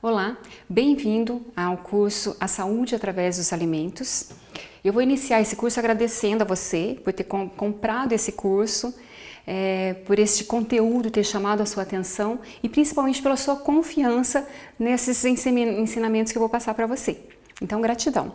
Olá, bem-vindo ao curso A Saúde através dos Alimentos. Eu vou iniciar esse curso agradecendo a você por ter comprado esse curso, por este conteúdo ter chamado a sua atenção e principalmente pela sua confiança nesses ensinamentos que eu vou passar para você. Então, gratidão!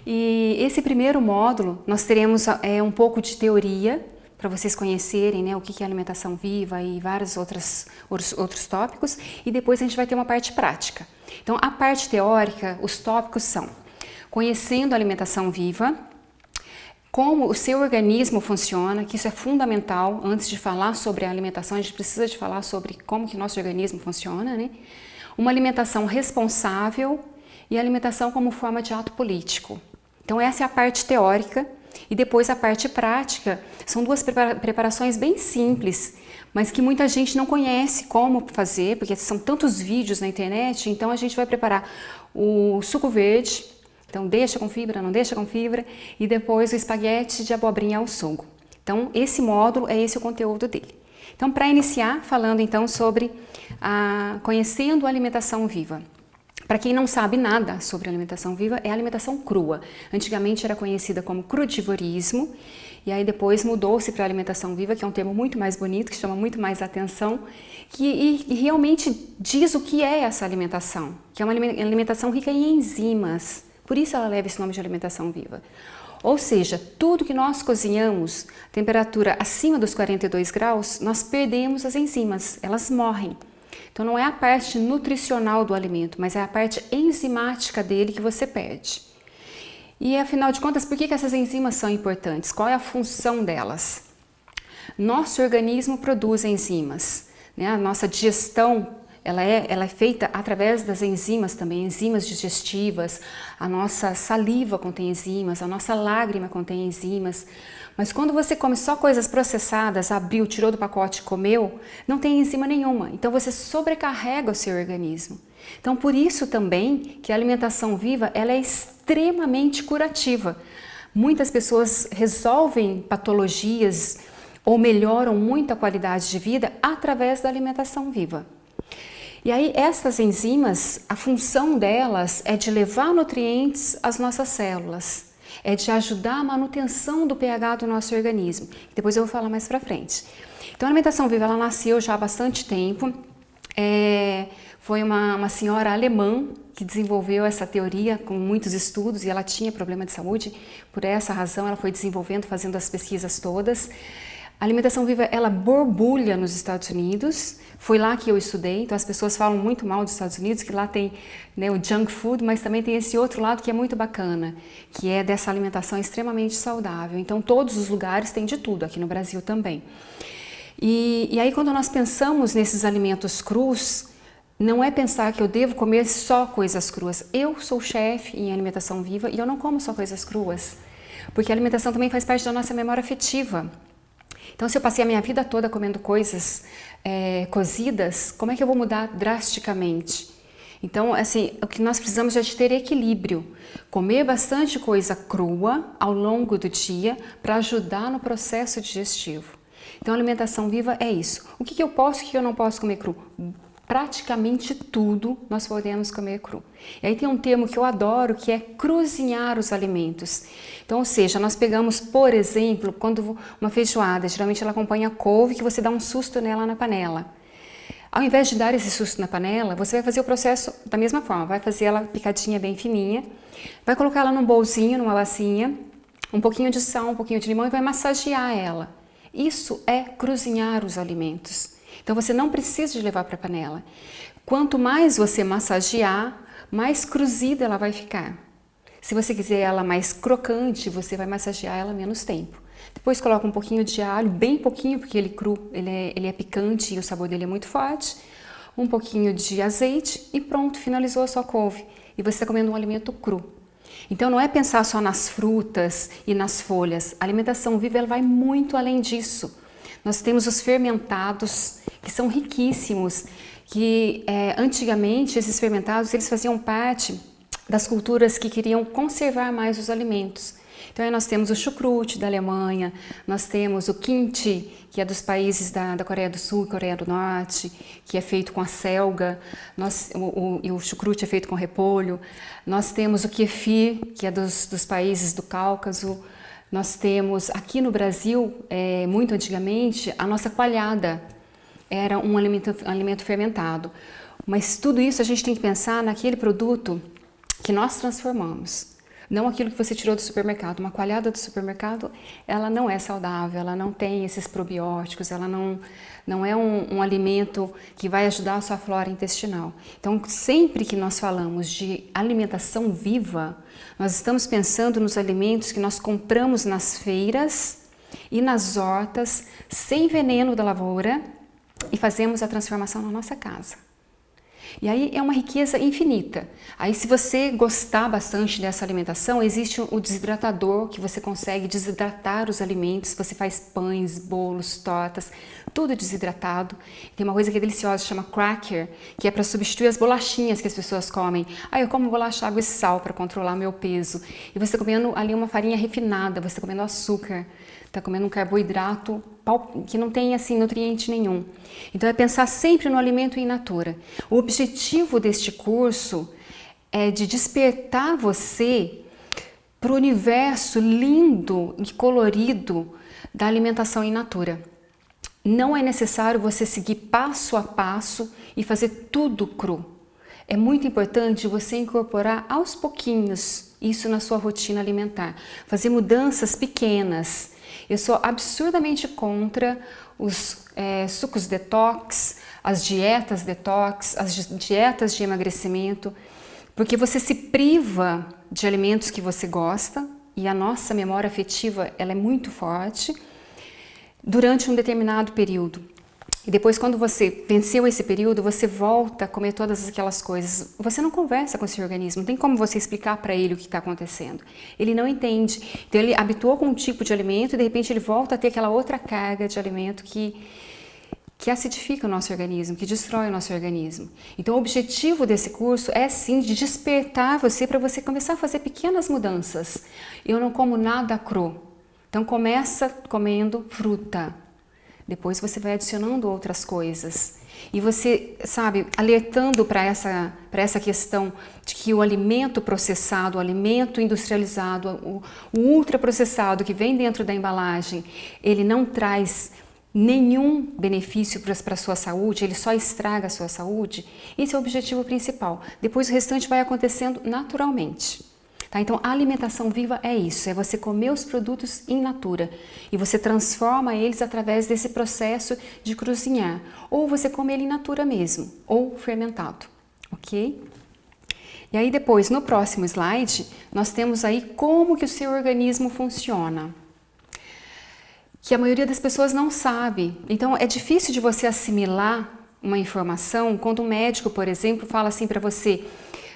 E esse primeiro módulo nós teremos um pouco de teoria, para vocês conhecerem, né, o que é alimentação viva e vários outros tópicos, e depois a gente vai ter uma parte prática. Então, a parte teórica, os tópicos são conhecendo a alimentação viva, como o seu organismo funciona, que isso é fundamental. Antes de falar sobre a alimentação, a gente precisa de falar sobre como que nosso organismo funciona, né? Uma alimentação responsável e alimentação como forma de ato político. Então, essa é a parte teórica. E depois a parte prática, são duas preparações bem simples, mas que muita gente não conhece como fazer, porque são tantos vídeos na internet. Então a gente vai preparar o suco verde, então deixa com fibra, não deixa com fibra, e depois o espaguete de abobrinha ao sugo. Então esse módulo é esse o conteúdo dele. Então, para iniciar, falando então sobre conhecendo a alimentação viva. Para quem não sabe nada sobre alimentação viva, é a alimentação crua. Antigamente era conhecida como crudivorismo, e aí depois mudou-se para alimentação viva, que é um termo muito mais bonito, que chama muito mais atenção, e realmente diz o que é essa alimentação, que é uma alimentação rica em enzimas. Por isso ela leva esse nome de alimentação viva. Ou seja, tudo que nós cozinhamos, temperatura acima dos 42 graus, nós perdemos as enzimas, elas morrem. Então não é a parte nutricional do alimento, mas é a parte enzimática dele que você perde. E afinal de contas, por que essas enzimas são importantes? Qual é a função delas? Nosso organismo produz enzimas, né? A nossa digestão ela é feita através das enzimas também, enzimas digestivas. A nossa saliva contém enzimas, a nossa lágrima contém enzimas. Mas quando você come só coisas processadas, abriu, tirou do pacote e comeu, não tem enzima nenhuma. Então você sobrecarrega o seu organismo. Então por isso também que a alimentação viva ela é extremamente curativa. Muitas pessoas resolvem patologias ou melhoram muito a qualidade de vida através da alimentação viva. E aí essas enzimas, a função delas é de levar nutrientes às nossas células, é de ajudar a manutenção do pH do nosso organismo. Depois eu vou falar mais pra frente. Então a alimentação viva ela nasceu já há bastante tempo. Foi uma senhora alemã que desenvolveu essa teoria com muitos estudos e ela tinha problema de saúde. Por essa razão ela foi desenvolvendo, fazendo as pesquisas todas. A alimentação viva, ela borbulha nos Estados Unidos, foi lá que eu estudei, então as pessoas falam muito mal dos Estados Unidos, que lá tem, né, o junk food, mas também tem esse outro lado que é muito bacana, que é dessa alimentação extremamente saudável. Então todos os lugares têm de tudo, aqui no Brasil também. E aí quando nós pensamos nesses alimentos crus, não é pensar que eu devo comer só coisas cruas. Eu sou chefe em alimentação viva e eu não como só coisas cruas, porque a alimentação também faz parte da nossa memória afetiva. Então, se eu passei a minha vida toda comendo coisas cozidas, como é que eu vou mudar drasticamente? Então, assim, o que nós precisamos é de ter equilíbrio. Comer bastante coisa crua ao longo do dia para ajudar no processo digestivo. Então, a alimentação viva é isso. O que eu posso e o que eu não posso comer cru? Praticamente tudo nós podemos comer cru. E aí tem um termo que eu adoro, que é cozinhar os alimentos. Então, ou seja, nós pegamos, por exemplo, quando uma feijoada, geralmente ela acompanha couve, que você dá um susto nela na panela. Ao invés de dar esse susto na panela, você vai fazer o processo da mesma forma, vai fazer ela picadinha bem fininha, vai colocar ela num bolzinho, numa bacinha, um pouquinho de sal, um pouquinho de limão e vai massagear ela. Isso é cozinhar os alimentos. Então você não precisa de levar para a panela. Quanto mais você massagear, mais cozida ela vai ficar. Se você quiser ela mais crocante, você vai massagear ela menos tempo. Depois coloca um pouquinho de alho, bem pouquinho, porque ele cru, ele é picante e o sabor dele é muito forte. Um pouquinho de azeite e pronto, finalizou a sua couve. E você está comendo um alimento cru. Então não é pensar só nas frutas e nas folhas. A alimentação viva ela vai muito além disso. Nós temos os fermentados, que são riquíssimos, que antigamente esses fermentados eles faziam parte das culturas que queriam conservar mais os alimentos. Então aí nós temos o chucrute da Alemanha, nós temos o kimchi, que é dos países da Coreia do Sul e Coreia do Norte, que é feito com a selga, e o chucrute é feito com repolho. Nós temos o kefir, que é dos países do Cáucaso. Nós temos aqui no Brasil, muito antigamente, a nossa coalhada era um alimento fermentado. Mas tudo isso a gente tem que pensar naquele produto que nós transformamos. Não aquilo que você tirou do supermercado. Uma coalhada do supermercado, ela não é saudável, ela não tem esses probióticos, ela não é um alimento que vai ajudar a sua flora intestinal. Então, sempre que nós falamos de alimentação viva, nós estamos pensando nos alimentos que nós compramos nas feiras e nas hortas, sem veneno da lavoura, e fazemos a transformação na nossa casa. E aí é uma riqueza infinita. Aí se você gostar bastante dessa alimentação, existe o desidratador, que você consegue desidratar os alimentos, você faz pães, bolos, tortas, tudo desidratado. Tem uma coisa que é deliciosa, chama cracker, que é para substituir as bolachinhas que as pessoas comem. Eu como bolacha, água e sal para controlar meu peso. E você está comendo ali uma farinha refinada, você está comendo açúcar, está comendo um carboidrato que não tem assim nutriente nenhum. Então é pensar sempre no alimento in natura. O objetivo deste curso é de despertar você para o universo lindo e colorido da alimentação in natura. Não é necessário você seguir passo a passo e fazer tudo cru. É muito importante você incorporar aos pouquinhos isso na sua rotina alimentar, fazer mudanças pequenas. Eu sou absurdamente contra os sucos detox, as dietas de emagrecimento, porque você se priva de alimentos que você gosta, e a nossa memória afetiva ela é muito forte, durante um determinado período. E depois, quando você venceu esse período, você volta a comer todas aquelas coisas. Você não conversa com o seu organismo, não tem como você explicar para ele o que está acontecendo. Ele não entende. Então, ele habituou com um tipo de alimento e, de repente, ele volta a ter aquela outra carga de alimento que acidifica o nosso organismo, que destrói o nosso organismo. Então, o objetivo desse curso é, sim, de despertar você para você começar a fazer pequenas mudanças. Eu não como nada cru. Então, começa comendo fruta. Depois você vai adicionando outras coisas. E você, sabe, alertando para essa questão de que o alimento processado, o alimento industrializado, o ultraprocessado que vem dentro da embalagem, ele não traz nenhum benefício para a sua saúde, ele só estraga a sua saúde. Esse é o objetivo principal. Depois o restante vai acontecendo naturalmente. Tá? Então, a alimentação viva é isso, é você comer os produtos in natura e você transforma eles através desse processo de cozinhar. Ou você come ele in natura mesmo, ou fermentado, ok? E aí depois, no próximo slide, nós temos aí como que o seu organismo funciona, que a maioria das pessoas não sabe. Então, é difícil de você assimilar uma informação quando um médico, por exemplo, fala assim para você: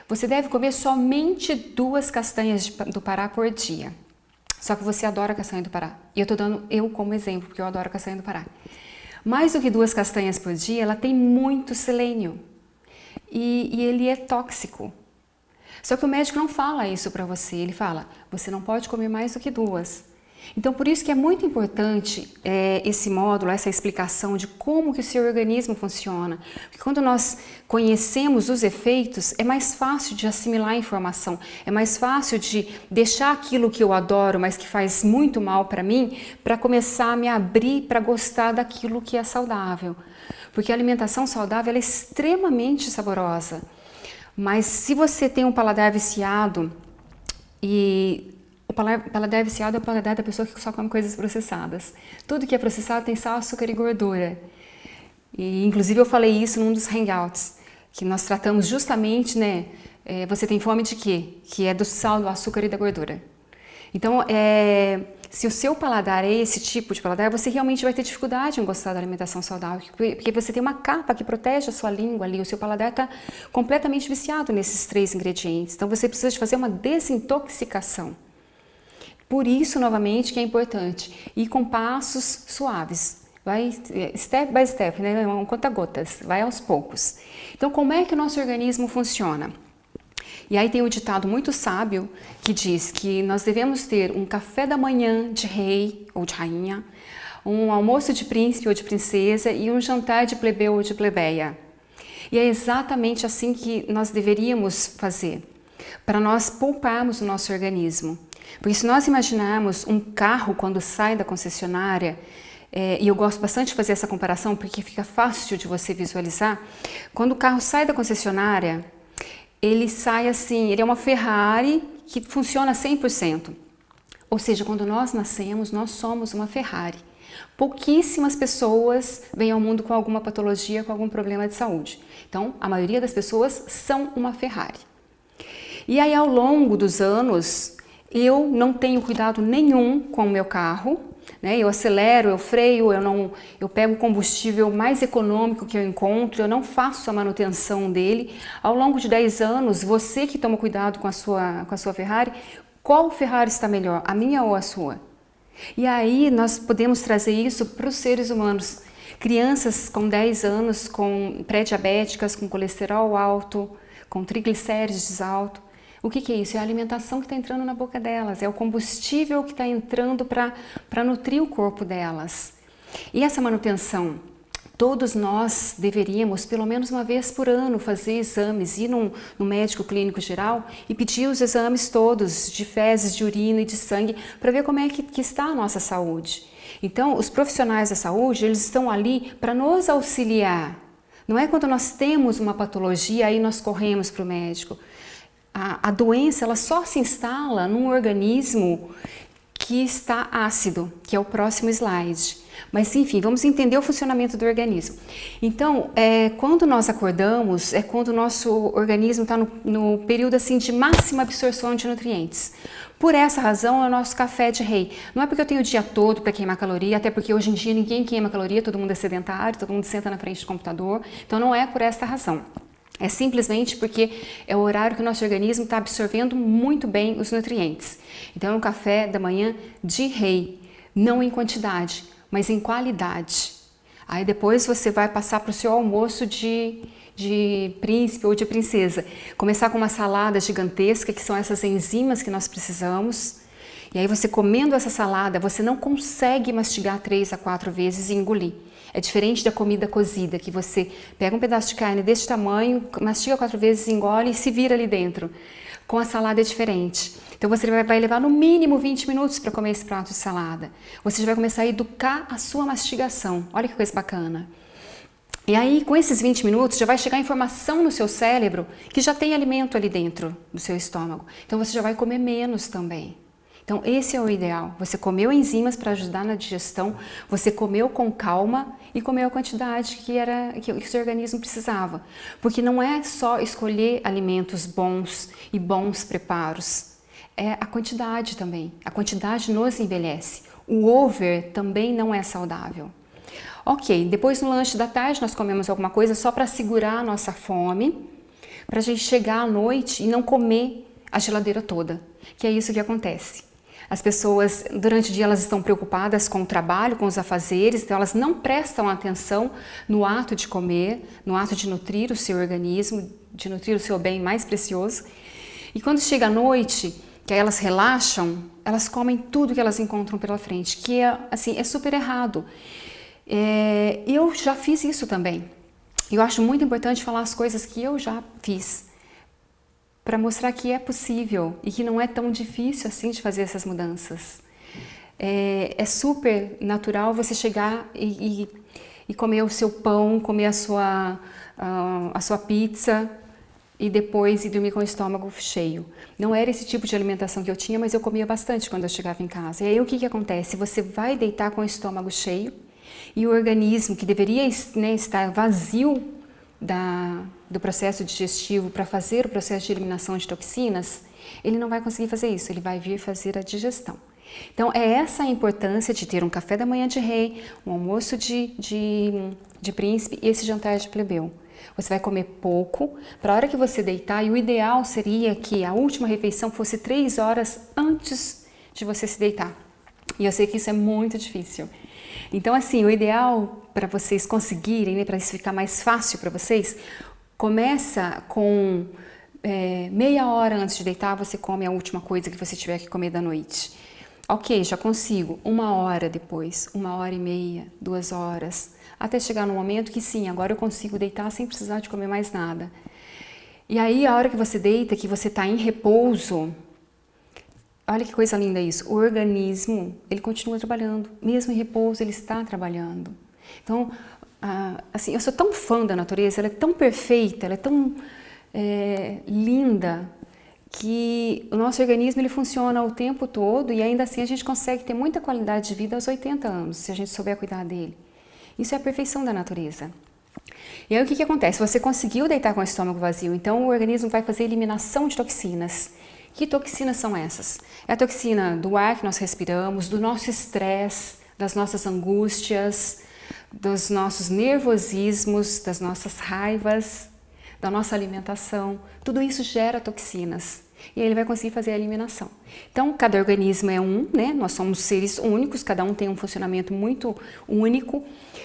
você deve comer somente 2 castanhas do Pará por dia. Só que você adora castanha do Pará. E eu estou dando eu como exemplo, porque eu adoro castanha do Pará. Mais do que 2 castanhas por dia, ela tem muito selênio. E ele é tóxico. Só que o médico não fala isso para você. Ele fala, você não pode comer mais do que 2. Então, por isso que é muito importante esse módulo, essa explicação de como que o seu organismo funciona. Porque quando nós conhecemos os efeitos, é mais fácil de assimilar a informação, é mais fácil de deixar aquilo que eu adoro, mas que faz muito mal para mim, para começar a me abrir para gostar daquilo que é saudável. Porque a alimentação saudável ela é extremamente saborosa. Mas se você tem um paladar viciado e o paladar viciado é o paladar da pessoa que só come coisas processadas. Tudo que é processado tem sal, açúcar e gordura. E, inclusive, eu falei isso num dos hangouts, que nós tratamos justamente, né? Você tem fome de quê? Que é do sal, do açúcar e da gordura. Então, se o seu paladar é esse tipo de paladar, você realmente vai ter dificuldade em gostar da alimentação saudável, porque você tem uma capa que protege a sua língua ali, o seu paladar está completamente viciado nesses 3 ingredientes. Então, você precisa de fazer uma desintoxicação. Por isso, novamente, que é importante ir com passos suaves, vai step by step, né? Conta-gotas, vai aos poucos. Então, como é que o nosso organismo funciona? E aí tem um ditado muito sábio que diz que nós devemos ter um café da manhã de rei ou de rainha, um almoço de príncipe ou de princesa e um jantar de plebeu ou de plebeia. E é exatamente assim que nós deveríamos fazer, para nós pouparmos o nosso organismo. Porque se nós imaginarmos um carro quando sai da concessionária, e eu gosto bastante de fazer essa comparação porque fica fácil de você visualizar, quando o carro sai da concessionária, ele sai assim, ele é uma Ferrari que funciona 100%. Ou seja, quando nós nascemos, nós somos uma Ferrari. Pouquíssimas pessoas vêm ao mundo com alguma patologia, com algum problema de saúde. Então, a maioria das pessoas são uma Ferrari. E aí, ao longo dos anos, eu não tenho cuidado nenhum com o meu carro, né? Eu acelero, eu freio, eu pego o combustível mais econômico que eu encontro, eu não faço a manutenção dele. Ao longo de 10 anos, você que toma cuidado com a sua Ferrari, qual Ferrari está melhor, a minha ou a sua? E aí nós podemos trazer isso para os seres humanos. Crianças com 10 anos, com pré-diabéticas, com colesterol alto, com triglicérides alto. O que é isso? É a alimentação que está entrando na boca delas, é o combustível que está entrando para nutrir o corpo delas. E essa manutenção, todos nós deveríamos, pelo menos uma vez por ano, fazer exames, ir no médico clínico geral e pedir os exames todos, de fezes, de urina e de sangue, para ver como é que está a nossa saúde. Então, os profissionais da saúde, eles estão ali para nos auxiliar. Não é quando nós temos uma patologia, aí nós corremos para o médico. A doença, ela só se instala num organismo que está ácido, que é o próximo slide. Mas enfim, vamos entender o funcionamento do organismo. Então, quando nós acordamos, é quando o nosso organismo está no período assim, de máxima absorção de nutrientes. Por essa razão, é o nosso café de rei. Não é porque eu tenho o dia todo para queimar caloria, até porque hoje em dia ninguém queima caloria, todo mundo é sedentário, todo mundo senta na frente do computador. Então, não é por essa razão. É simplesmente porque é o horário que o nosso organismo está absorvendo muito bem os nutrientes. Então, é um café da manhã de rei, não em quantidade, mas em qualidade. Aí depois você vai passar para o seu almoço de príncipe ou de princesa. Começar com uma salada gigantesca, que são essas enzimas que nós precisamos. E aí você comendo essa salada, você não consegue mastigar 3 a 4 vezes e engolir. É diferente da comida cozida, que você pega um pedaço de carne desse tamanho, mastiga 4 vezes, engole e se vira ali dentro. Com a salada é diferente. Então você vai levar no mínimo 20 minutos para comer esse prato de salada. Você já vai começar a educar a sua mastigação. Olha que coisa bacana. E aí, com esses 20 minutos, já vai chegar informação no seu cérebro que já tem alimento ali dentro do seu estômago. Então você já vai comer menos também. Então esse é o ideal, você comeu enzimas para ajudar na digestão, você comeu com calma e comeu a quantidade que o seu organismo precisava. Porque não é só escolher alimentos bons e bons preparos, é a quantidade também. A quantidade nos envelhece, o over também não é saudável. Ok, depois no lanche da tarde nós comemos alguma coisa só para segurar a nossa fome, para a gente chegar à noite e não comer a geladeira toda, que é isso que acontece. As pessoas, durante o dia, elas estão preocupadas com o trabalho, com os afazeres, então elas não prestam atenção no ato de comer, no ato de nutrir o seu organismo, de nutrir o seu bem mais precioso. E quando chega a noite, que aí elas relaxam, elas comem tudo que elas encontram pela frente, que é super errado. Eu já fiz isso também. Eu acho muito importante falar as coisas que eu já fiz, para mostrar que é possível e que não é tão difícil assim de fazer essas mudanças. É super natural você chegar e comer o seu pão, comer a sua pizza e depois ir dormir com o estômago cheio. Não era esse tipo de alimentação que eu tinha, mas eu comia bastante quando eu chegava em casa. E aí o que acontece? Você vai deitar com o estômago cheio e o organismo, que deveria, né, estar vazio do processo digestivo para fazer o processo de eliminação de toxinas, ele não vai conseguir fazer isso, ele vai vir fazer a digestão. Então é essa a importância de ter um café da manhã de rei, um almoço de príncipe e esse jantar de plebeu. Você vai comer pouco, para a hora que você deitar, e o ideal seria que a última refeição fosse 3 horas antes de você se deitar. E eu sei que isso é muito difícil. Então assim, o ideal para vocês conseguirem, né, para isso ficar mais fácil para vocês, começa com meia hora antes de deitar você come a última coisa que você tiver que comer da noite. Ok, já consigo. 1 hora depois, 1h30, 2 horas, até chegar no momento que sim, agora eu consigo deitar sem precisar de comer mais nada. E aí a hora que você deita, que você está em repouso, olha que coisa linda isso, o organismo, ele continua trabalhando, mesmo em repouso ele está trabalhando. Então, assim, eu sou tão fã da natureza, ela é tão perfeita, ela é tão linda, que o nosso organismo ele funciona o tempo todo e ainda assim a gente consegue ter muita qualidade de vida aos 80 anos, se a gente souber cuidar dele. Isso é a perfeição da natureza. E aí o que acontece? Você conseguiu deitar com o estômago vazio, então o organismo vai fazer eliminação de toxinas. Que toxinas são essas? É a toxina do ar que nós respiramos, do nosso estresse, das nossas angústias, dos nossos nervosismos, das nossas raivas, da nossa alimentação. Tudo isso gera toxinas. E aí ele vai conseguir fazer a eliminação. Então, cada organismo é né? Nós somos seres únicos, cada um tem um funcionamento muito único,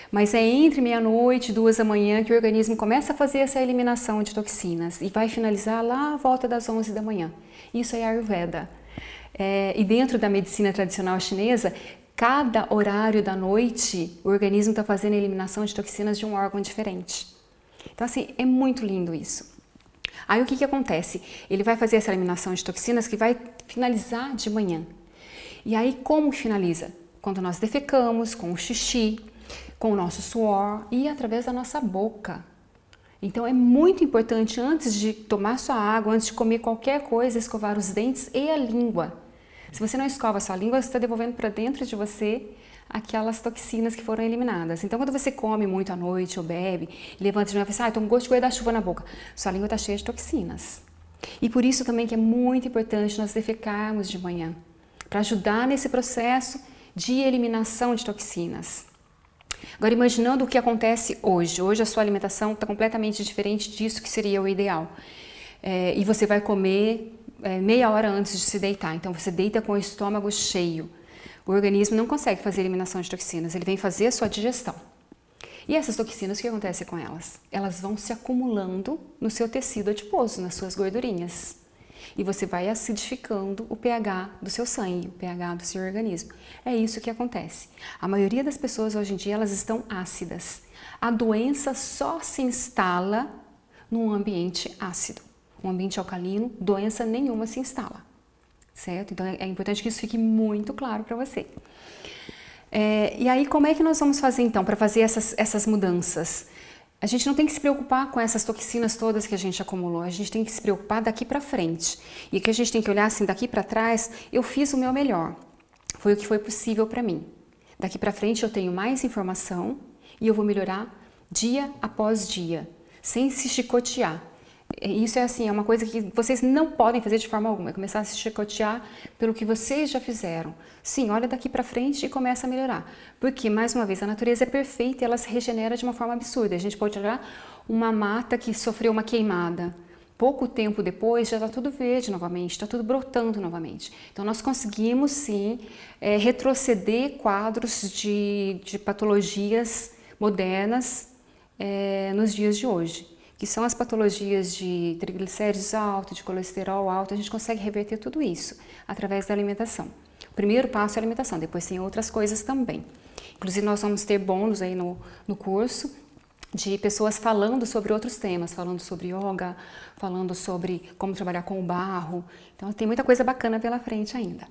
mas é entre meia-noite e 2 da manhã que o organismo começa a fazer essa eliminação de toxinas e vai finalizar lá à volta das 11 da manhã. Isso é Ayurveda. E dentro da medicina tradicional chinesa, cada horário da noite, o organismo está fazendo a eliminação de toxinas de um órgão diferente. Então, assim, é muito lindo isso. Aí o que acontece? Ele vai fazer essa eliminação de toxinas que vai finalizar de manhã. E aí como finaliza? Quando nós defecamos, com o xixi, com o nosso suor e através da nossa boca. Então é muito importante antes de tomar sua água, antes de comer qualquer coisa, escovar os dentes e a língua. Se você não escova a sua língua, você está devolvendo para dentro de você aquelas toxinas que foram eliminadas. Então, quando você come muito à noite ou bebe, levanta de manhã e fala assim, tô com gosto de guarda-chuva na boca, sua língua está cheia de toxinas. E por isso também que é muito importante nós defecarmos de manhã, para ajudar nesse processo de eliminação de toxinas. Agora, imaginando o que acontece hoje. Hoje a sua alimentação está completamente diferente disso que seria o ideal. E você vai comer meia hora antes de se deitar. Então, você deita com o estômago cheio. O organismo não consegue fazer eliminação de toxinas, ele vem fazer a sua digestão. E essas toxinas, o que acontece com elas? Elas vão se acumulando no seu tecido adiposo, nas suas gordurinhas. E você vai acidificando o pH do seu sangue, o pH do seu organismo. É isso que acontece. A maioria das pessoas hoje em dia, elas estão ácidas. A doença só se instala num ambiente ácido. Um ambiente alcalino, doença nenhuma se instala. Certo? Então é importante que isso fique muito claro para você. E aí como é que nós vamos fazer então para fazer essas mudanças? A gente não tem que se preocupar com essas toxinas todas que a gente acumulou, a gente tem que se preocupar daqui para frente. E que a gente tem que olhar assim, daqui para trás, eu fiz o meu melhor, foi o que foi possível para mim. Daqui para frente eu tenho mais informação e eu vou melhorar dia após dia, sem se chicotear. Isso é assim, é uma coisa que vocês não podem fazer de forma alguma, é começar a se chicotear pelo que vocês já fizeram. Sim, olha daqui para frente e começa a melhorar. Porque, mais uma vez, a natureza é perfeita e ela se regenera de uma forma absurda. A gente pode olhar uma mata que sofreu uma queimada. Pouco tempo depois já está tudo verde novamente, está tudo brotando novamente. Então nós conseguimos sim retroceder quadros de patologias modernas nos dias de hoje. Que são as patologias de triglicéridos altos, de colesterol alto, a gente consegue reverter tudo isso através da alimentação. O primeiro passo é a alimentação, depois tem outras coisas também. Inclusive nós vamos ter bônus aí no curso de pessoas falando sobre outros temas, falando sobre yoga, falando sobre como trabalhar com o barro. Então tem muita coisa bacana pela frente ainda.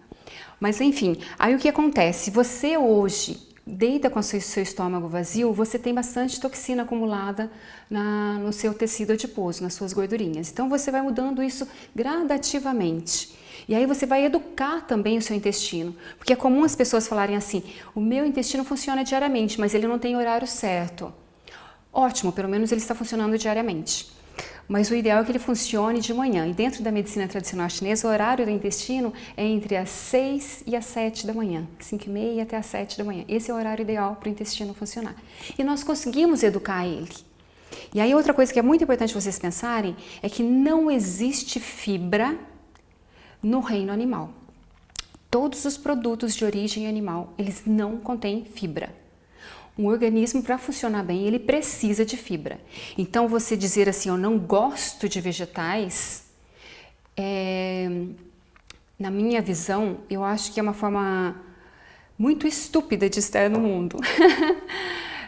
Mas enfim, aí o que acontece? Você hoje deita com o seu estômago vazio, você tem bastante toxina acumulada no seu tecido adiposo, nas suas gordurinhas. Então você vai mudando isso gradativamente. E aí você vai educar também o seu intestino. Porque é comum as pessoas falarem assim, o meu intestino funciona diariamente, mas ele não tem horário certo. Ótimo, pelo menos ele está funcionando diariamente. Mas o ideal é que ele funcione de manhã. E dentro da medicina tradicional chinesa, o horário do intestino é entre as 6 e as 7 da manhã. 5h30 até as 7 da manhã. Esse é o horário ideal para o intestino funcionar. E nós conseguimos educar ele. E aí outra coisa que é muito importante vocês pensarem é que não existe fibra no reino animal. Todos os produtos de origem animal, eles não contêm fibra. Um organismo, para funcionar bem, ele precisa de fibra. Então, você dizer assim, eu não gosto de vegetais, na minha visão, eu acho que é uma forma muito estúpida de estar no mundo.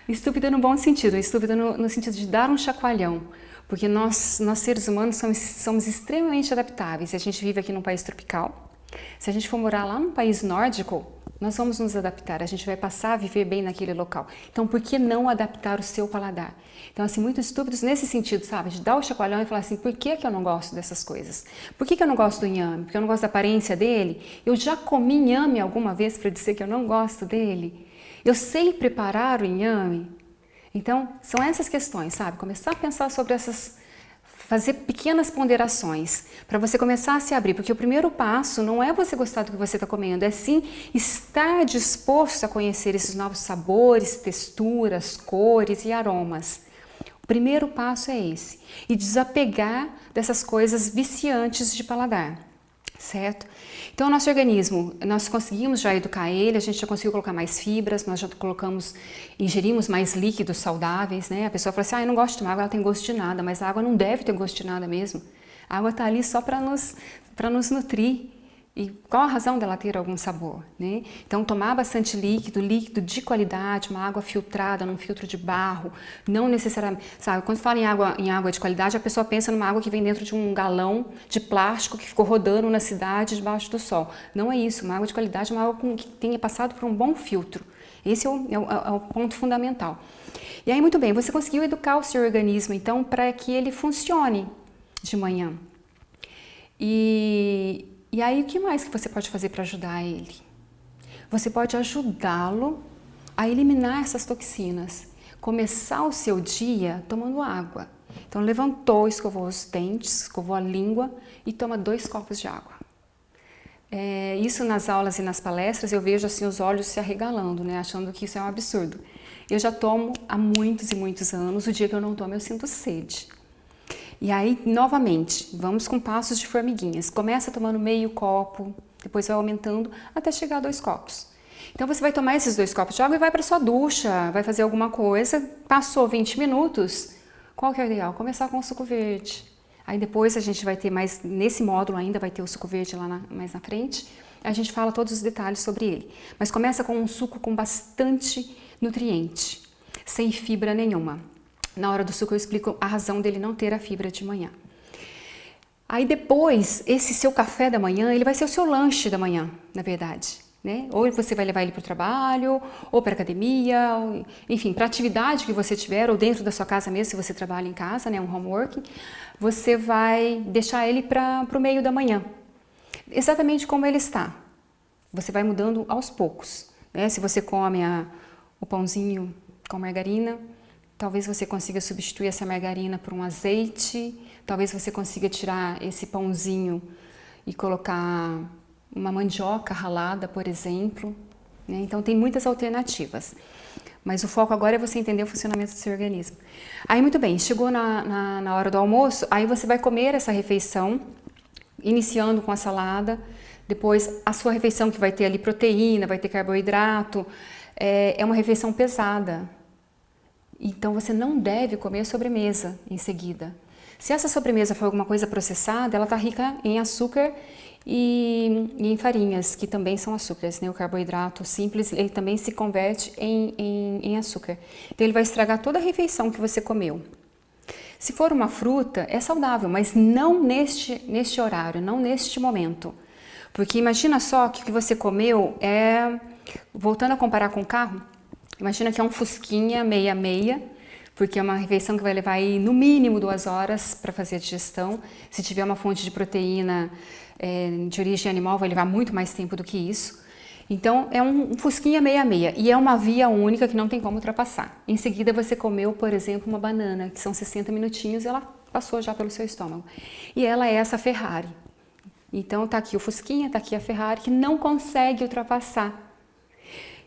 Estúpida no bom sentido, estúpida no sentido de dar um chacoalhão. Porque nós seres humanos somos extremamente adaptáveis. Se a gente vive aqui num país tropical, se a gente for morar lá num país nórdico, nós vamos nos adaptar, a gente vai passar a viver bem naquele local. Então, por que não adaptar o seu paladar? Então, assim, muito estúpidos nesse sentido, sabe? De dar o chacoalhão e falar assim, por que eu não gosto dessas coisas? Por que eu não gosto do inhame? Porque eu não gosto da aparência dele? Eu já comi inhame alguma vez para dizer que eu não gosto dele? Eu sei preparar o inhame? Então, são essas questões, sabe? Começar a pensar sobre essas, fazer pequenas ponderações para você começar a se abrir, porque o primeiro passo não é você gostar do que você está comendo, é sim estar disposto a conhecer esses novos sabores, texturas, cores e aromas. O primeiro passo é esse, e desapegar dessas coisas viciantes de paladar, certo? Então, o nosso organismo, nós conseguimos já educar ele, a gente já conseguiu colocar mais fibras, nós já ingerimos mais líquidos saudáveis, né? A pessoa fala assim, eu não gosto de tomar água, ela tem gosto de nada, mas a água não deve ter gosto de nada mesmo. A água está ali só para nos nutrir. E qual a razão dela ter algum sabor, né? Então, tomar bastante líquido de qualidade, uma água filtrada num filtro de barro, não necessariamente, sabe, quando fala em água de qualidade, a pessoa pensa numa água que vem dentro de um galão de plástico que ficou rodando na cidade debaixo do sol. Não é isso, uma água de qualidade é uma água que tenha passado por um bom filtro. Esse é o ponto fundamental. E aí, muito bem, você conseguiu educar o seu organismo, então, para que ele funcione de manhã. E aí, o que mais que você pode fazer para ajudar ele? Você pode ajudá-lo a eliminar essas toxinas. Começar o seu dia tomando água. Então, levantou, escovou os dentes, escovou a língua e toma 2 copos de água. Isso nas aulas e nas palestras eu vejo assim os olhos se arregalando, né? Achando que isso é um absurdo. Eu já tomo há muitos e muitos anos, o dia que eu não tomo eu sinto sede. E aí, novamente, vamos com passos de formiguinhas. Começa tomando meio copo, depois vai aumentando até chegar a 2 copos. Então, você vai tomar esses 2 copos de água e vai para sua ducha, vai fazer alguma coisa. Passou 20 minutos, qual que é o ideal? Começar com o suco verde. Aí depois a gente vai ter mais, nesse módulo ainda vai ter o suco verde lá mais na frente. A gente fala todos os detalhes sobre ele. Mas começa com um suco com bastante nutriente, sem fibra nenhuma. Na hora do suco eu explico a razão dele não ter a fibra de manhã. Aí depois, esse seu café da manhã, ele vai ser o seu lanche da manhã, na verdade, né? Ou você vai levar ele para o trabalho, ou para a academia, enfim, para a atividade que você tiver, ou dentro da sua casa mesmo, se você trabalha em casa, né, um home working, você vai deixar ele para o meio da manhã. Exatamente como ele está. Você vai mudando aos poucos, né? Se você come o pãozinho com margarina, talvez você consiga substituir essa margarina por um azeite, talvez você consiga tirar esse pãozinho e colocar uma mandioca ralada, por exemplo, né? Então tem muitas alternativas, mas o foco agora é você entender o funcionamento do seu organismo. Aí muito bem, chegou na hora do almoço, aí você vai comer essa refeição, iniciando com a salada, depois a sua refeição que vai ter ali proteína, vai ter carboidrato, é uma refeição pesada. Então, você não deve comer sobremesa em seguida. Se essa sobremesa for alguma coisa processada, ela está rica em açúcar e em farinhas, que também são açúcares, né? O carboidrato simples, ele também se converte em açúcar. Então, ele vai estragar toda a refeição que você comeu. Se for uma fruta, é saudável, mas não neste horário, não neste momento. Porque imagina só que o que você comeu voltando a comparar com o carro, imagina que é um Fusquinha meia-meia, porque é uma refeição que vai levar aí no mínimo 2 horas para fazer a digestão. Se tiver uma fonte de proteína de origem animal, vai levar muito mais tempo do que isso. Então, é um Fusquinha meia-meia e é uma via única que não tem como ultrapassar. Em seguida, você comeu, por exemplo, uma banana, que são 60 minutinhos e ela passou já pelo seu estômago. E ela é essa Ferrari. Então, tá aqui o Fusquinha, tá aqui a Ferrari, que não consegue ultrapassar.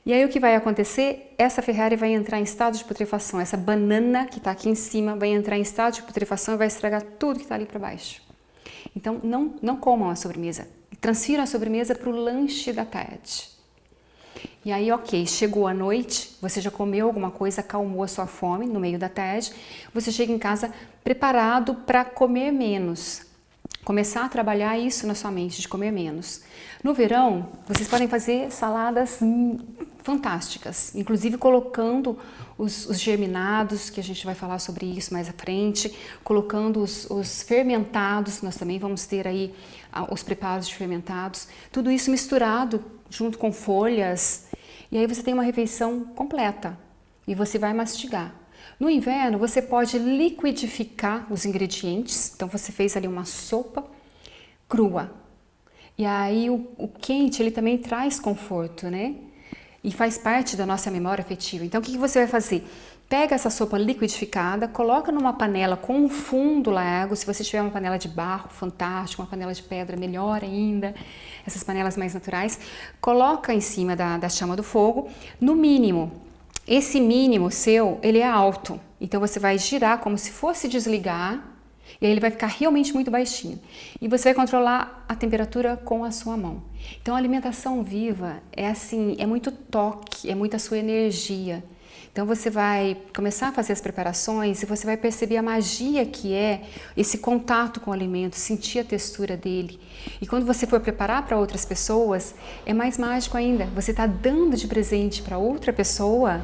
E aí o que vai acontecer? Essa Ferrari vai entrar em estado de putrefação, essa banana que está aqui em cima vai entrar em estado de putrefação e vai estragar tudo que está ali para baixo. Então não comam a sobremesa, transfiram a sobremesa para o lanche da tarde. E aí, ok, chegou a noite, você já comeu alguma coisa, acalmou a sua fome no meio da tarde, você chega em casa preparado para comer menos. começar a trabalhar isso na sua mente, de comer menos. No verão, vocês podem fazer saladas fantásticas, inclusive colocando os germinados, que a gente vai falar sobre isso mais à frente, colocando os fermentados, nós também vamos ter aí os preparos de fermentados, tudo isso misturado junto com folhas, e aí você tem uma refeição completa e você vai mastigar. No inverno, você pode liquidificar os ingredientes, então você fez ali uma sopa crua. E aí o quente, ele também traz conforto, né? E faz parte da nossa memória afetiva. Então, o que você vai fazer? Pega essa sopa liquidificada, coloca numa panela com um fundo largo. Se você tiver uma panela de barro, fantástico, uma panela de pedra, melhor ainda. Essas panelas mais naturais. Coloca em cima da chama do fogo, no mínimo. Esse mínimo seu, ele é alto, então você vai girar como se fosse desligar e aí ele vai ficar realmente muito baixinho. E você vai controlar a temperatura com a sua mão. Então a alimentação viva é assim, é muito toque, é muita sua energia. Então você vai começar a fazer as preparações e você vai perceber a magia que é esse contato com o alimento, sentir a textura dele. E quando você for preparar para outras pessoas, é mais mágico ainda. Você está dando de presente para outra pessoa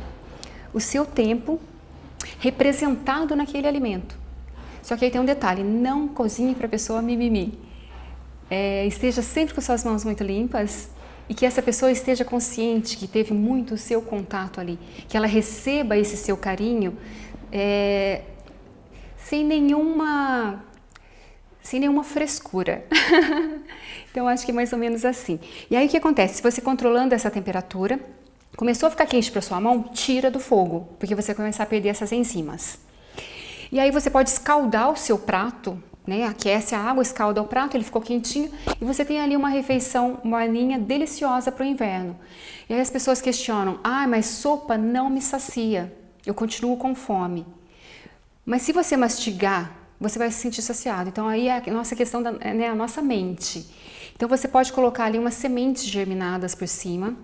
o seu tempo representado naquele alimento. Só que aí tem um detalhe, não cozinhe para a pessoa mimimi. Esteja sempre com suas mãos muito limpas e que essa pessoa esteja consciente que teve muito o seu contato ali, que ela receba esse seu carinho sem nenhuma frescura. Então acho que é mais ou menos assim. E aí o que acontece? Se você controlando essa temperatura, começou a ficar quente para sua mão, tira do fogo, porque você vai começar a perder essas enzimas. E aí você pode escaldar o seu prato, né? Aquece a água, escalda o prato, ele ficou quentinho e você tem ali uma refeição morninha deliciosa para o inverno. E aí as pessoas questionam, mas sopa não me sacia, eu continuo com fome. Mas se você mastigar, você vai se sentir saciado. Então aí é a nossa questão, né, a nossa mente. Então você pode colocar ali umas sementes germinadas por cima.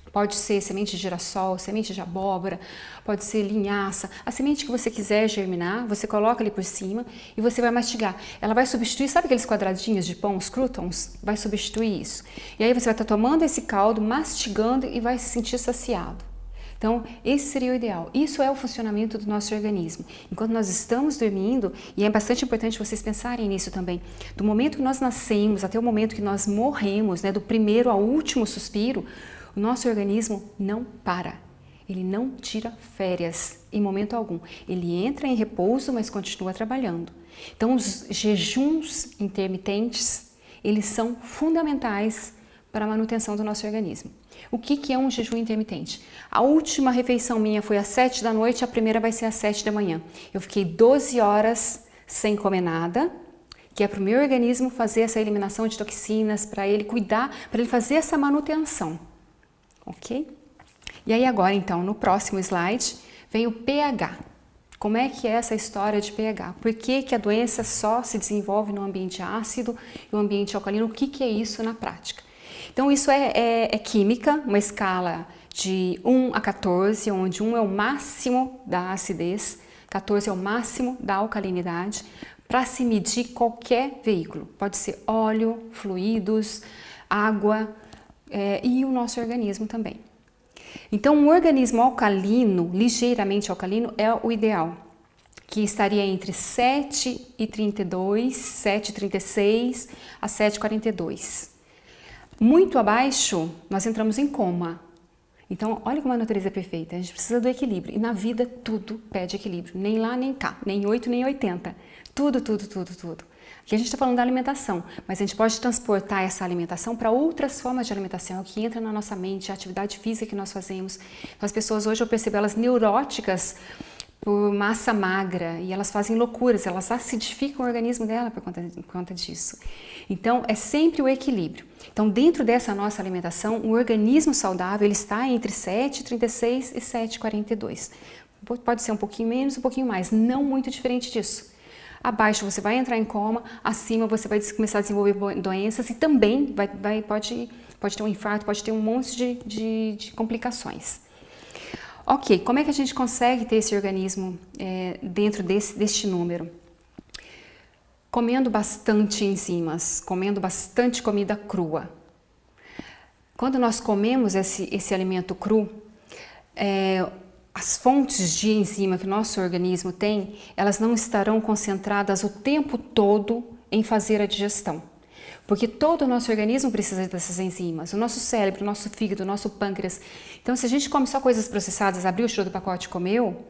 Pode ser semente de girassol, semente de abóbora, pode ser linhaça. A semente que você quiser germinar, você coloca ali por cima e você vai mastigar. Ela vai substituir, sabe aqueles quadradinhos de pão, os croutons? Vai substituir isso. E aí você vai estar tomando esse caldo, mastigando e vai se sentir saciado. Então, esse seria o ideal. Isso é o funcionamento do nosso organismo. Enquanto nós estamos dormindo, e é bastante importante vocês pensarem nisso também, do momento que nós nascemos até o momento que nós morremos, né, do primeiro ao último suspiro, o nosso organismo não para, ele não tira férias em momento algum. Ele entra em repouso, mas continua trabalhando. Então, os jejuns intermitentes, eles são fundamentais para a manutenção do nosso organismo. O que é um jejum intermitente? A última refeição minha foi às 7 da noite, a primeira vai ser às 7 da manhã. Eu fiquei 12 horas sem comer nada, que é para o meu organismo fazer essa eliminação de toxinas, para ele cuidar, para ele fazer essa manutenção. Ok? E aí agora, então, no próximo slide, vem o pH. Como é que é essa história de pH? Por que a doença só se desenvolve no ambiente ácido e no ambiente alcalino? O que é isso na prática? Então, isso é química, uma escala de 1 a 14, onde 1 é o máximo da acidez, 14 é o máximo da alcalinidade, para se medir qualquer veículo. Pode ser óleo, fluidos, água, e o nosso organismo também. Então, um organismo alcalino, ligeiramente alcalino, é o ideal, que estaria entre 7,32, 7,36 a 7,42. Muito abaixo, nós entramos em coma. Então, olha como a natureza é perfeita, a gente precisa do equilíbrio. E na vida, tudo pede equilíbrio, nem lá nem cá, nem 8 nem 80. Tudo. Aqui a gente está falando da alimentação, mas a gente pode transportar essa alimentação para outras formas de alimentação, que entra na nossa mente, a atividade física que nós fazemos. Então, as pessoas hoje, eu percebo elas neuróticas por massa magra e elas fazem loucuras, elas acidificam o organismo dela por conta disso. Então, é sempre o equilíbrio. Então, dentro dessa nossa alimentação, o organismo saudável ele está entre 7,36 e 7,42. Pode ser um pouquinho menos, um pouquinho mais, não muito diferente disso. Abaixo você vai entrar em coma, acima você vai começar a desenvolver doenças e também pode ter um infarto, pode ter um monte de complicações. Ok, como é que a gente consegue ter esse organismo dentro deste número? Comendo bastante enzimas, comendo bastante comida crua. Quando nós comemos esse alimento cru, as fontes de enzima que o nosso organismo tem, elas não estarão concentradas o tempo todo em fazer a digestão. Porque todo o nosso organismo precisa dessas enzimas, o nosso cérebro, o nosso fígado, o nosso pâncreas. Então, se a gente come só coisas processadas, abriu, tirou do pacote e comeu,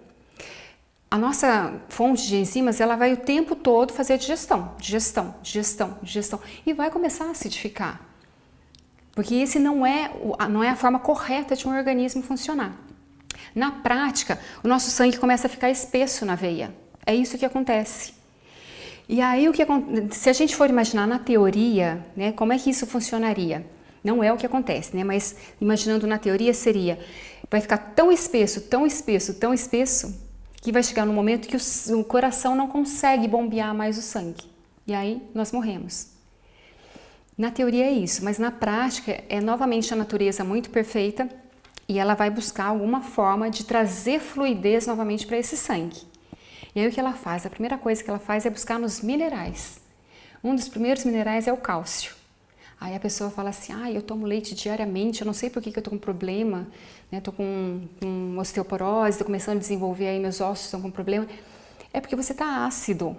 a nossa fonte de enzimas, ela vai o tempo todo fazer a digestão, e vai começar a acidificar. Porque esse não é a forma correta de um organismo funcionar. Na prática, o nosso sangue começa a ficar espesso na veia. É isso que acontece. E aí, se a gente for imaginar na teoria, né, como é que isso funcionaria? Não é o que acontece, né, mas imaginando na teoria vai ficar tão espesso, que vai chegar no momento que o coração não consegue bombear mais o sangue. E aí nós morremos. Na teoria é isso, mas na prática é novamente a natureza muito perfeita e ela vai buscar alguma forma de trazer fluidez novamente para esse sangue. E aí o que ela faz? A primeira coisa que ela faz é buscar nos minerais. Um dos primeiros minerais é o cálcio. Aí a pessoa fala assim, eu tomo leite diariamente, eu não sei por que eu tô com problema, né? Tô com osteoporose, tô começando a desenvolver aí, meus ossos estão com problema. É porque você tá ácido.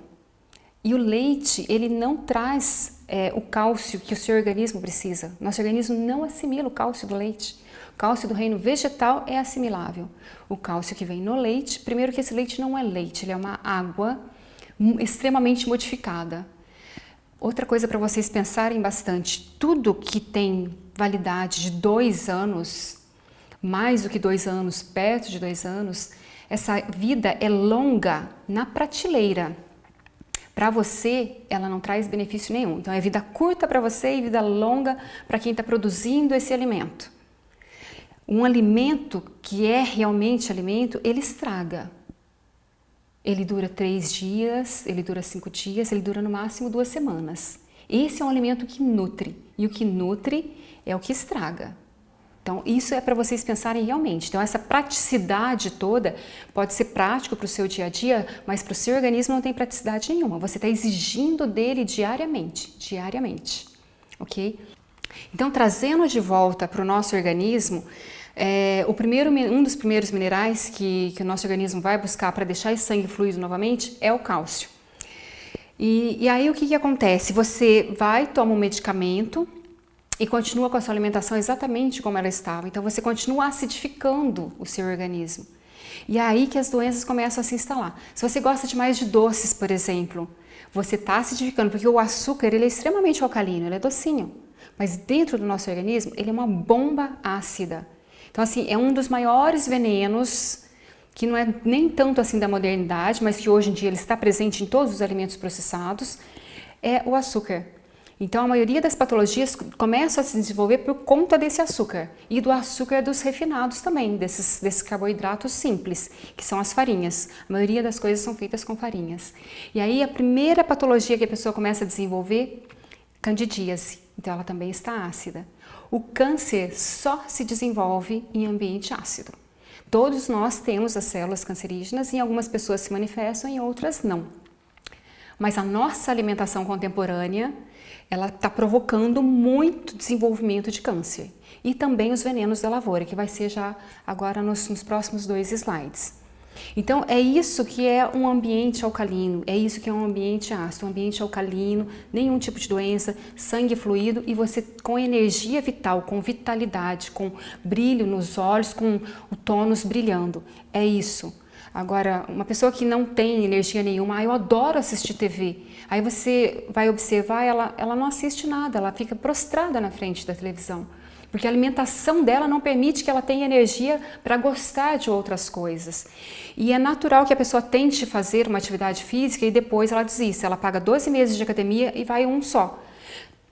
E o leite, ele não traz o cálcio que o seu organismo precisa. Nosso organismo não assimila o cálcio do leite. O cálcio do reino vegetal é assimilável. O cálcio que vem no leite, primeiro que esse leite não é leite, ele é uma água extremamente modificada. Outra coisa para vocês pensarem bastante, tudo que tem validade de 2 anos, mais do que 2 anos, perto de 2 anos, essa vida é longa na prateleira. Para você, ela não traz benefício nenhum. Então é vida curta para você e vida longa para quem está produzindo esse alimento. Um alimento que é realmente alimento, ele estraga. Ele dura 3 dias, ele dura 5 dias, ele dura no máximo 2 semanas. Esse é um alimento que nutre, e o que nutre é o que estraga. Então, isso é para vocês pensarem realmente. Então, essa praticidade toda pode ser prático para o seu dia a dia, mas para o seu organismo não tem praticidade nenhuma. Você está exigindo dele diariamente, ok? Então, trazendo de volta para o nosso organismo, um dos primeiros minerais que o nosso organismo vai buscar para deixar esse sangue fluido novamente é o cálcio. E aí o que acontece? Você toma um medicamento e continua com a sua alimentação exatamente como ela estava. Então você continua acidificando o seu organismo. E é aí que as doenças começam a se instalar. Se você gosta demais de doces, por exemplo, você está acidificando, porque o açúcar ele é extremamente alcalino, ele é docinho. Mas dentro do nosso organismo ele é uma bomba ácida. Então, assim, é um dos maiores venenos, que não é nem tanto assim da modernidade, mas que hoje em dia ele está presente em todos os alimentos processados, é o açúcar. Então, a maioria das patologias começam a se desenvolver por conta desse açúcar. E do açúcar dos refinados também, desses carboidratos simples, que são as farinhas. A maioria das coisas são feitas com farinhas. E aí, a primeira patologia que a pessoa começa a desenvolver, candidíase. Então, ela também está ácida. O câncer só se desenvolve em ambiente ácido. Todos nós temos as células cancerígenas, em algumas pessoas se manifestam, em outras não. Mas a nossa alimentação contemporânea, ela está provocando muito desenvolvimento de câncer. E também os venenos da lavoura, que vai ser já agora nos próximos 2 slides. Então, é isso que é um ambiente alcalino, é isso que é um ambiente ácido, um ambiente alcalino, nenhum tipo de doença, sangue fluido e você com energia vital, com vitalidade, com brilho nos olhos, com o tônus brilhando. É isso. Agora, uma pessoa que não tem energia nenhuma, eu adoro assistir TV. Aí você vai observar, ela não assiste nada, ela fica prostrada na frente da televisão. Porque a alimentação dela não permite que ela tenha energia para gostar de outras coisas. E é natural que a pessoa tente fazer uma atividade física e depois ela desista. Ela paga 12 meses de academia e vai um só.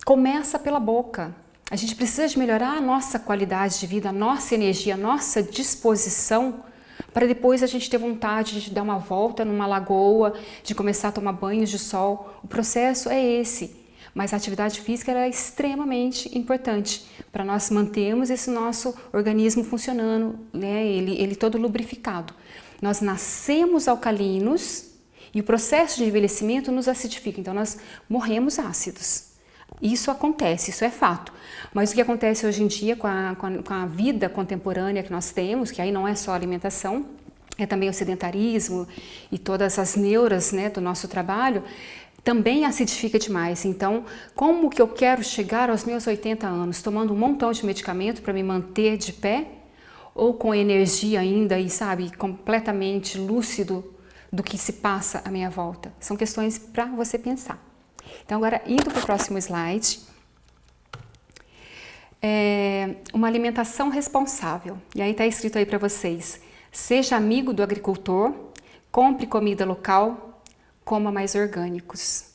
Começa pela boca. A gente precisa de melhorar a nossa qualidade de vida, a nossa energia, a nossa disposição, para depois a gente ter vontade de dar uma volta numa lagoa, de começar a tomar banhos de sol. O processo é esse. Mas a atividade física é extremamente importante para nós mantermos esse nosso organismo funcionando, né? Ele todo lubrificado. Nós nascemos alcalinos E o processo de envelhecimento nos acidifica, então nós morremos ácidos. Isso acontece, isso é fato. Mas o que acontece hoje em dia com a vida contemporânea que nós temos, que aí não é só alimentação, é também o sedentarismo e todas as neuras, né, do nosso trabalho, também acidifica demais. Então, como que eu quero chegar aos meus 80 anos? Tomando um montão de medicamento para me manter de pé? Ou com energia ainda e, sabe, completamente lúcido do que se passa à minha volta? São questões para você pensar. Então, agora, indo para o próximo slide, uma alimentação responsável. E aí está escrito aí para vocês: seja amigo do agricultor, compre comida local, coma mais orgânicos.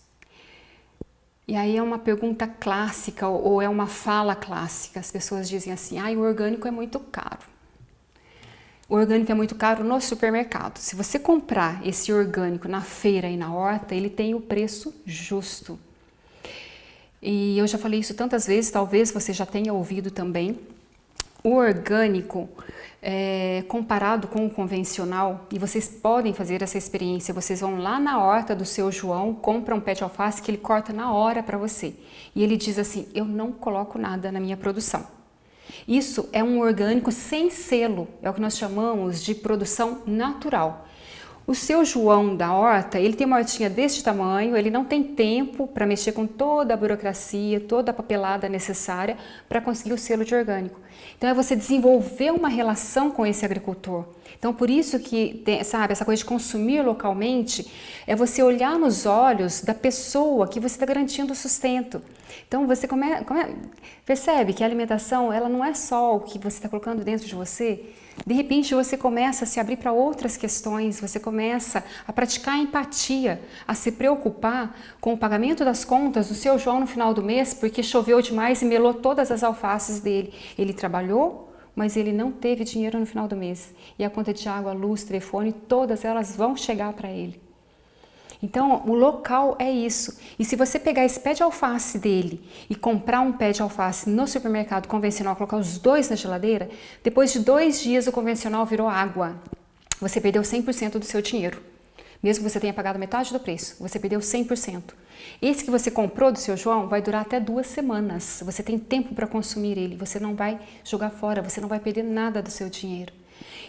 E aí é uma pergunta clássica ou é uma fala clássica. As pessoas dizem assim: o orgânico é muito caro. O orgânico é muito caro no supermercado. Se você comprar esse orgânico na feira e na horta, ele tem o preço justo. E eu já falei isso tantas vezes, talvez você já tenha ouvido também. O orgânico, comparado com o convencional, e vocês podem fazer essa experiência, vocês vão lá na horta do seu João, compram um pé de alface que ele corta na hora para você. E ele diz assim: eu não coloco nada na minha produção. Isso é um orgânico sem selo, é o que nós chamamos de produção natural. O seu João da horta, ele tem uma hortinha deste tamanho, ele não tem tempo para mexer com toda a burocracia, toda a papelada necessária para conseguir o selo de orgânico. Então é você desenvolver uma relação com esse agricultor. Então por isso que, sabe, essa coisa de consumir localmente é você olhar nos olhos da pessoa que você está garantindo o sustento. Então você percebe que a alimentação, ela não é só o que você está colocando dentro de você. De repente você começa a se abrir para outras questões, você começa a praticar a empatia, a se preocupar com o pagamento das contas do seu João no final do mês, porque choveu demais e melou todas as alfaces dele. Ele trabalhou, mas ele não teve dinheiro no final do mês. E a conta de água, luz, telefone, todas elas vão chegar para ele. Então, o local é isso. E se você pegar esse pé de alface dele e comprar um pé de alface no supermercado convencional, colocar os dois na geladeira, depois de 2 dias o convencional virou água. Você perdeu 100% do seu dinheiro. Mesmo que você tenha pagado metade do preço, você perdeu 100%. Esse que você comprou do seu João vai durar até 2 semanas. Você tem tempo para consumir ele, você não vai jogar fora, você não vai perder nada do seu dinheiro.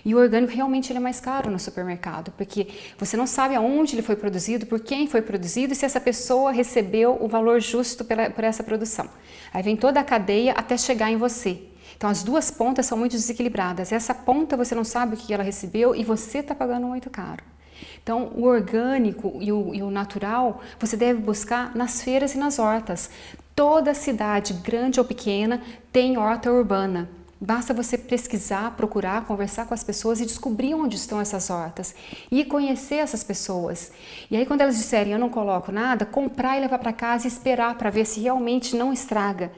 E o orgânico realmente ele é mais caro no supermercado, porque você não sabe aonde ele foi produzido, por quem foi produzido e se essa pessoa recebeu o valor justo por essa produção. Aí vem toda a cadeia até chegar em você. Então as duas pontas são muito desequilibradas. Essa ponta você não sabe o que ela recebeu e você está pagando muito caro. Então o orgânico e o natural você deve buscar nas feiras e nas hortas. Toda cidade, grande ou pequena, tem horta urbana. Basta você pesquisar, procurar, conversar com as pessoas e descobrir onde estão essas hortas e conhecer essas pessoas. E aí quando elas disserem eu não coloco nada, comprar e levar para casa e esperar para ver se realmente não estraga.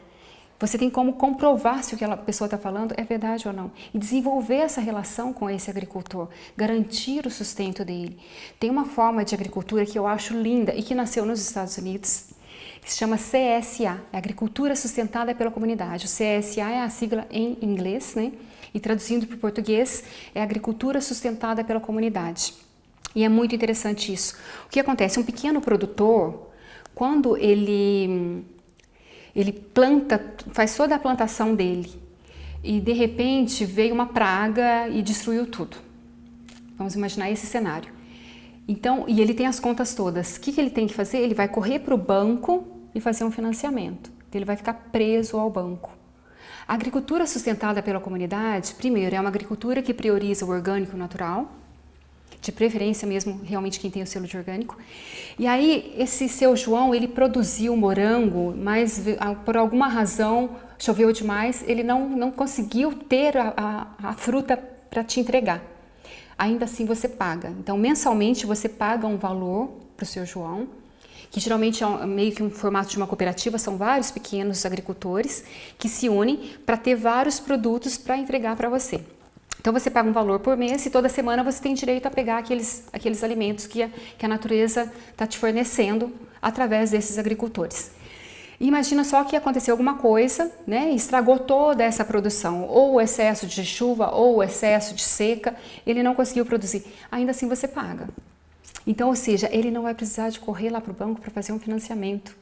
Você tem como comprovar se o que a pessoa está falando é verdade ou não. E desenvolver essa relação com esse agricultor, garantir o sustento dele. Tem uma forma de agricultura que eu acho linda e que nasceu nos Estados Unidos, que se chama CSA, é Agricultura Sustentada pela Comunidade. O CSA é a sigla em inglês, né? E traduzindo para o português, é Agricultura Sustentada pela Comunidade. E é muito interessante isso. O que acontece? Um pequeno produtor, quando ele planta, faz toda a plantação dele, e de repente veio uma praga e destruiu tudo. Vamos imaginar esse cenário. Então, e ele tem as contas todas. O que ele tem que fazer? Ele vai correr para o banco e fazer um financiamento. Ele vai ficar preso ao banco. A agricultura sustentada pela comunidade, primeiro, é uma agricultura que prioriza o orgânico natural, de preferência mesmo realmente quem tem o selo de orgânico. E aí, esse seu João, ele produziu morango, mas por alguma razão choveu demais, ele não conseguiu ter a fruta para te entregar. Ainda assim você paga. Então, mensalmente você paga um valor para o seu João, que geralmente é meio que um formato de uma cooperativa, são vários pequenos agricultores que se unem para ter vários produtos para entregar para você. Então você paga um valor por mês e toda semana você tem direito a pegar aqueles alimentos que a natureza está te fornecendo através desses agricultores. E imagina só que aconteceu alguma coisa, né, e estragou toda essa produção, ou o excesso de chuva, ou o excesso de seca, ele não conseguiu produzir. Ainda assim você paga. Então, ou seja, ele não vai precisar de correr lá para o banco para fazer um financiamento.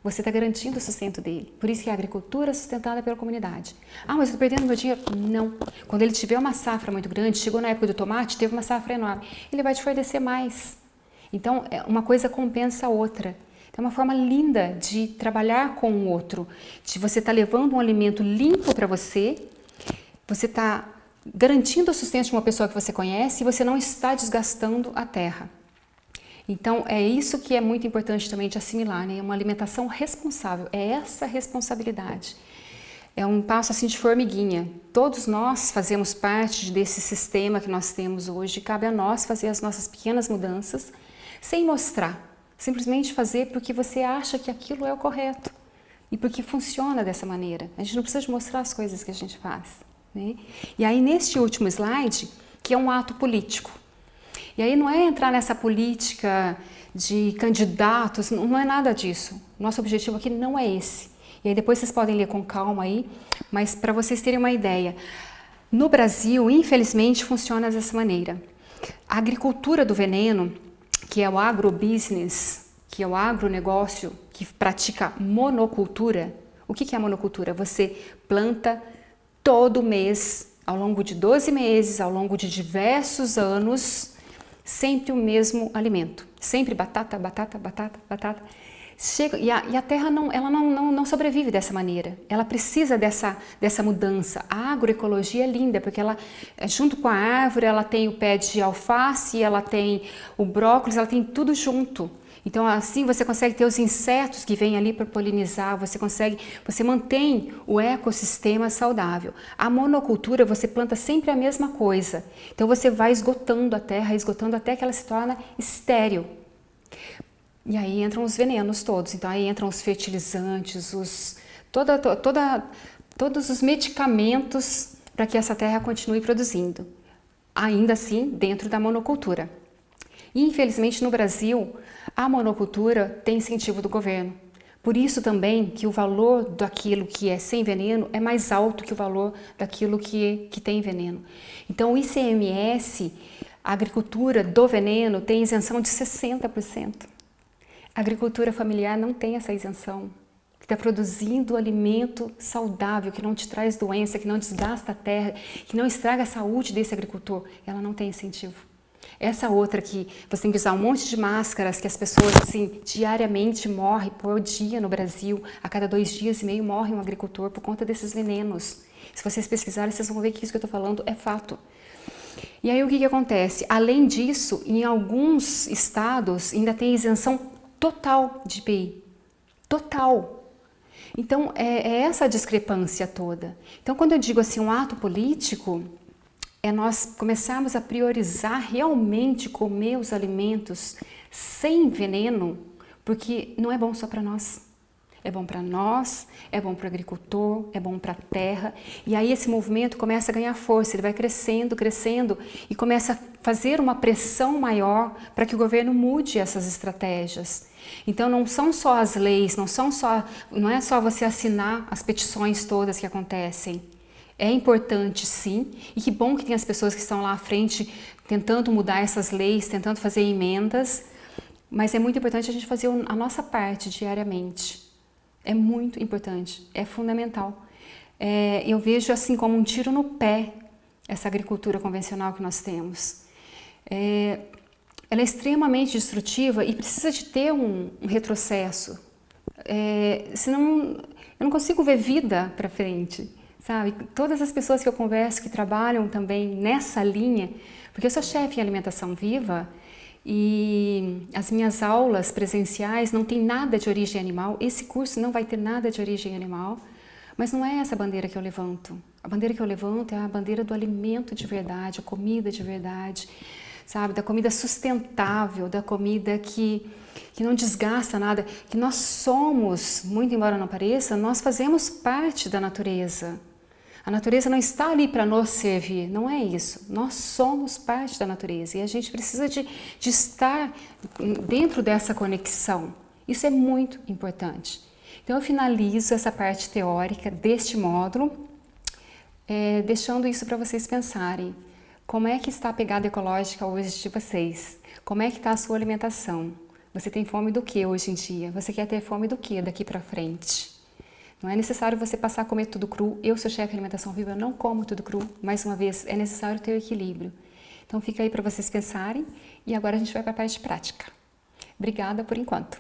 Você está garantindo o sustento dele. Por isso que a agricultura é sustentada pela comunidade. Ah, mas eu estou perdendo meu dinheiro? Não. Quando ele tiver uma safra muito grande, chegou na época do tomate, teve uma safra enorme, ele vai te fornecer mais. Então, uma coisa compensa a outra. É uma forma linda de trabalhar com o outro, de você estar levando um alimento limpo para você está garantindo o sustento de uma pessoa que você conhece e você não está desgastando a terra. Então, é isso que é muito importante também de assimilar, né? Uma alimentação responsável, é essa responsabilidade. É um passo assim de formiguinha. Todos nós fazemos parte desse sistema que nós temos hoje, cabe a nós fazer as nossas pequenas mudanças, sem mostrar, simplesmente fazer porque você acha que aquilo é o correto e porque funciona dessa maneira. A gente não precisa de mostrar as coisas que a gente faz, né? E aí, neste último slide, que é um ato político. E aí não é entrar nessa política de candidatos, não é nada disso. Nosso objetivo aqui não é esse. E aí depois vocês podem ler com calma aí, mas para vocês terem uma ideia, no Brasil, infelizmente, funciona dessa maneira. A agricultura do veneno, que é o agrobusiness, que é o agronegócio, que pratica monocultura. O que é a monocultura? Você planta todo mês, ao longo de 12 meses, ao longo de diversos anos, sempre o mesmo alimento, sempre batata, batata, batata, batata. Chega, e a terra não sobrevive dessa maneira, ela precisa dessa mudança. A agroecologia é linda, porque ela, junto com a árvore, ela tem o pé de alface, ela tem o brócolis, ela tem tudo junto. Então assim você consegue ter os insetos que vêm ali para polinizar, você mantém o ecossistema saudável. A monocultura, você planta sempre a mesma coisa. Então você vai esgotando a terra, esgotando até que ela se torna estéril. E aí entram os venenos todos, então aí entram os fertilizantes, todos os medicamentos para que essa terra continue produzindo. Ainda assim, dentro da monocultura. E, infelizmente, no Brasil, a monocultura tem incentivo do governo. Por isso também que o valor daquilo que é sem veneno é mais alto que o valor daquilo que tem veneno. Então, o ICMS, a agricultura do veneno, tem isenção de 60%. A agricultura familiar não tem essa isenção. Está produzindo alimento saudável, que não te traz doença, que não desgasta a terra, que não estraga a saúde desse agricultor. Ela não tem incentivo. Essa outra que você tem que usar um monte de máscaras, que as pessoas assim, diariamente morrem por dia no Brasil, a cada 2 dias e meio morre um agricultor por conta desses venenos. Se vocês pesquisarem, vocês vão ver que isso que eu estou falando é fato. E aí o que acontece? Além disso, em alguns estados ainda tem isenção total de IPI. Total. Então é essa a discrepância toda. Então quando eu digo assim um ato político, é nós começarmos a priorizar realmente comer os alimentos sem veneno, porque não é bom só para nós. É bom para nós, é bom para o agricultor, é bom para a terra. E aí esse movimento começa a ganhar força, ele vai crescendo, crescendo e começa a fazer uma pressão maior para que o governo mude essas estratégias. Então não são só as leis, não é só você assinar as petições todas que acontecem. É importante, sim, e que bom que tem as pessoas que estão lá à frente tentando mudar essas leis, tentando fazer emendas, mas é muito importante a gente fazer a nossa parte diariamente. É muito importante, é fundamental. Eu vejo assim como um tiro no pé essa agricultura convencional que nós temos. Ela é extremamente destrutiva e precisa de ter um retrocesso, senão eu não consigo ver vida para frente. Sabe, todas as pessoas que eu converso que trabalham também nessa linha, porque eu sou chefe em alimentação viva e as minhas aulas presenciais não tem nada de origem animal, esse curso não vai ter nada de origem animal, mas não é essa a bandeira que eu levanto. A bandeira que eu levanto é a bandeira do alimento de verdade, a comida de verdade, sabe, da comida sustentável, da comida que não desgasta nada, que nós somos, muito embora não pareça, nós fazemos parte da natureza. A natureza não está ali para nos servir, não é isso. Nós somos parte da natureza e a gente precisa de estar dentro dessa conexão. Isso é muito importante. Então eu finalizo essa parte teórica deste módulo, deixando isso para vocês pensarem. Como é que está a pegada ecológica hoje de vocês? Como é que está a sua alimentação? Você tem fome do que hoje em dia? Você quer ter fome do que daqui para frente? Não é necessário você passar a comer tudo cru. Eu sou chefe de alimentação viva, eu não como tudo cru. Mais uma vez, é necessário ter o equilíbrio. Então fica aí para vocês pensarem e agora a gente vai para a parte prática. Obrigada por enquanto.